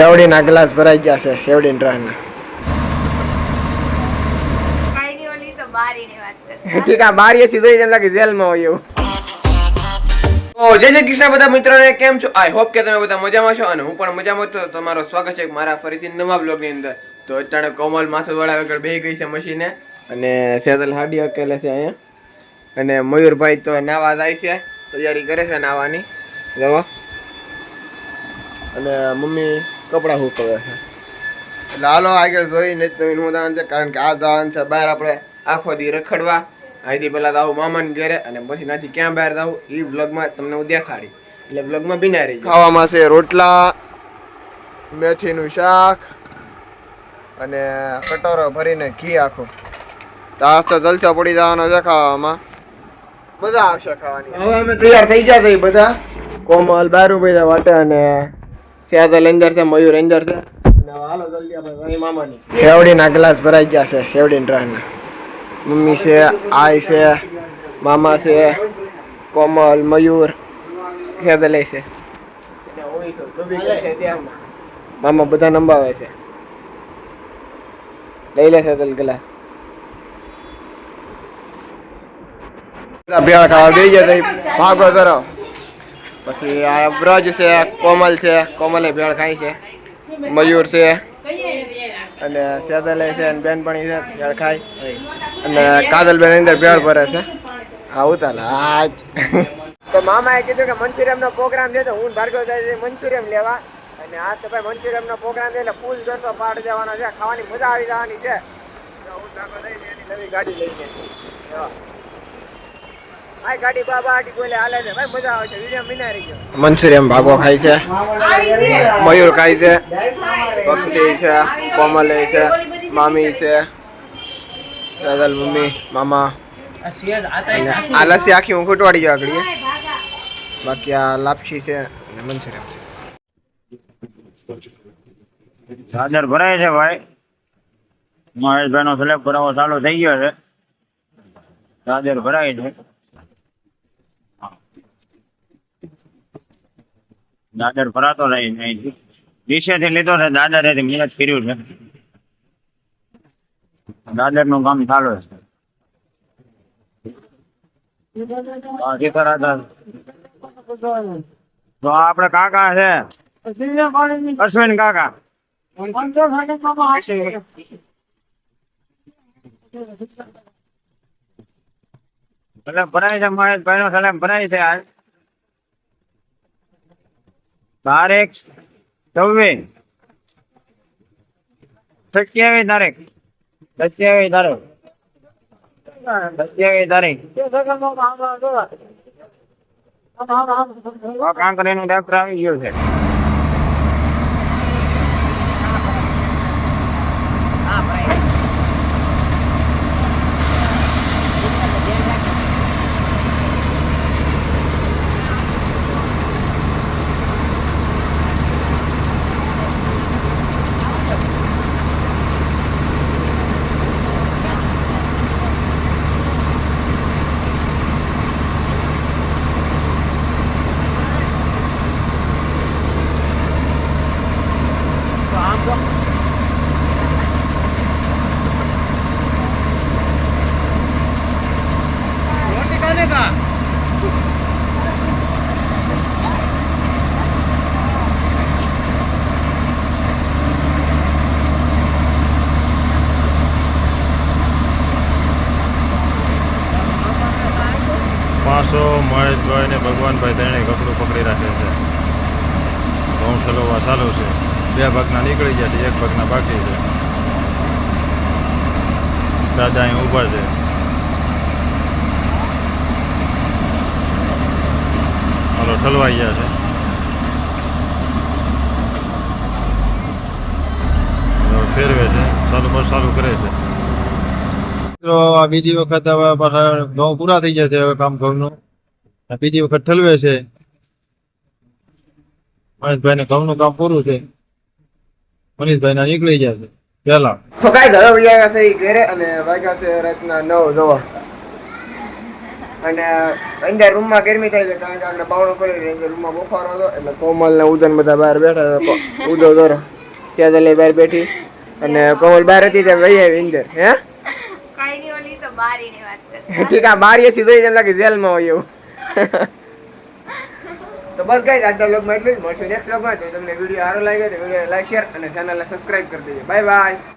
એવડી ના ગ્લાસ ભરાઈ ગયા છે એવડી ટ્રાન ઠીક આ બારીએથી જોઈ જેમ લાગે જેલમાં હોય એવું. તો જય શ્રી કૃષ્ણ બધા મિત્રોને, કેમ છો? આઈ હોપ કે તમે બધા મજામાં છો અને હું પણ મજામાં છું. તમારો સ્વાગત છે મારા ફરીથી નવા બ્લોગની અંદર. તો અટાણે કોમલ માથું વાળા વગર બેસી ગઈ છે મશીને અને સેજલ હાડી અકેલે છે અહીંયા અને મયુરભાઈ તો નાવા જાય છે, તૈયારી કરે છે નાવાની જવા, અને મમ્મી કપડાં સૂકવે છે. એટલે હાલો આગળ જોઈ નવીન હું દાન છે, કારણ કે આ દાન છે બહાર આપણે આખો દી રખડવા. અહીંથી પહેલાં જાઉં મામાને ઘરે અને પછી નાથી ક્યાં બહાર જાઉં એ બ્લોગમાં તમને હું દેખાડી, એટલે બ્લોગમાં બિના રહી. ખાવામાં છે રોટલા, મેથીનું શાક અને કટોરો ભરીને ઘી આખું. તો આજ તો જલસા પડી જવાનો છે ખાવામાં, મજા આવશે ખાવાની. હવે અમે તૈયાર થઈ ગયા છે બધા, કોમલ બારુભાઈ વાટે અને સેજલ અંદર છે, મયુર અંદર છે. હાલો જલ્દી આપણે મામાની એવડી ના ગ્લાસ ભરાઈ ગયા છે એવડી ટ્રાન. મમ્મી છે, આઈ છે, મામા છે, કોમલ, મયુર, સેજલ છે, મામા બધા નંબાવે છે. લઈ લે સેજલ ગ્લાસ. ભેળ ખાવા બેસી જાય ભાગો જરો. પછી આ બ્રજ છે, કોમલ છે, કોમલે ભેળ ખાય છે, મયુર છે અને સેજલ છે અને બેનપણી છે ભેળ ખાય અને કાજલબેન અંદર ભેળ ભરે છે. હા ઉતાર હા. તો મામાએ કીધું કે મંચુરિયમ નો પ્રોગ્રામ છે, તો હું ભાર્ગવ જાય મંચુરિયમ લેવા. અને આ તો ભાઈ મંચુરિયમ નો પ્રોગ્રામ છે એટલે ફૂલ જોશો પાડ જવાનો છે, ખાવાની મજા આવી જવાની છે. નવી ગાડી લઈને આ ગાડી બાબા આટી બોલે હાલે છે ભાઈ, મજા આવે છે. વિડિયો મિના રહી ગયો. મંચુરિયમ ભાગો ખાય છે, મયુર ખાય છે, ભક્તિ છે, કોમલ છે, મામી છે, સેજલ મમ્મી, મામા. આ લસ્સી આખી હું ખૂટવાડી ગયો આગળ. બાકી આ લાપસી છે અને મંચુરિયમ છે. ચાદર ભરાય છે ભાઈ. મહેશભાઈ નો સ્લેબ ભરાવો ચાલુ થઈ ગયો છે. ચાદર ભરાય છે. દાદર ભરાતો રહી દિશેથી લીધો છે, દાદર મહેનત કર્યું છે. દાદર નું કામ ચાલુ છે. તો આપડે કાકા છે અશ્વિન કાકા. સ્લેબ ભરાય છે, મહેશભાઈ નો સ્લેબ ભરાય છે. આજ તારીખ 26 27 તારીખ 27 તારીખ કાંકરી નું ટ્રેક્ટર આવી ગયું છે. મહેશભાઈ ને ભગવાનભાઈ ત્રણેય કપડું પકડી રાખે છે. ઘઉં ઠલવવા ચાલુ છે. 2 ભાગના નીકળી ગયા છે, 1 ભાગના બાકી છે. દાદા અહીં ઊભા છે. હાલો ઠલવાઈ ગયા છે. ફેરવે છે, ચાલુ કરે છે. આ બીજી વખત હવે પાછા ઘઉં પૂરા થઈ જશે. હવે કામ ઘઉંનું બીજી વખત ઠલવે છે. મહેશભાઈ ને ઘઉંનું કામ પૂરું છે. મનીષભાઈ ના નીકળી જશે પેલા. સો ગાઈસ હવે ગયા છે ઘરે અને વાગ્યા છે રાતના 9 જોવા. અને અંદર રૂમમાં ગરમી થાય છે કારણ કે આપણે બાવણું કરી અંદર રૂમમાં બફારો હતો એટલે કોમલ ને ઉદન બધા બહાર બેઠા હતા. ઉદો દોરો ચેદલે બહાર બેઠી અને કોમલ બહાર હતી ત્યાં વહી આવી અંદર. હે કઈ ની ઓલી તો બારીની વાત કરતા. ઠીક આ બારીએથી જોઈ એમ લાગે જેલમાં હોય એવું. તો બસ ગાઈસ આજના વ્લોગમાં એટલું જ. મળશું નેક્સ્ટ વ્લોગમાં. તો તમને વિડીયો સારો લાગ્યો તો વિડીયો લાઈક શેર અને ચેનલને સબસ્ક્રાઇબ કરી દેજો. Bye bye.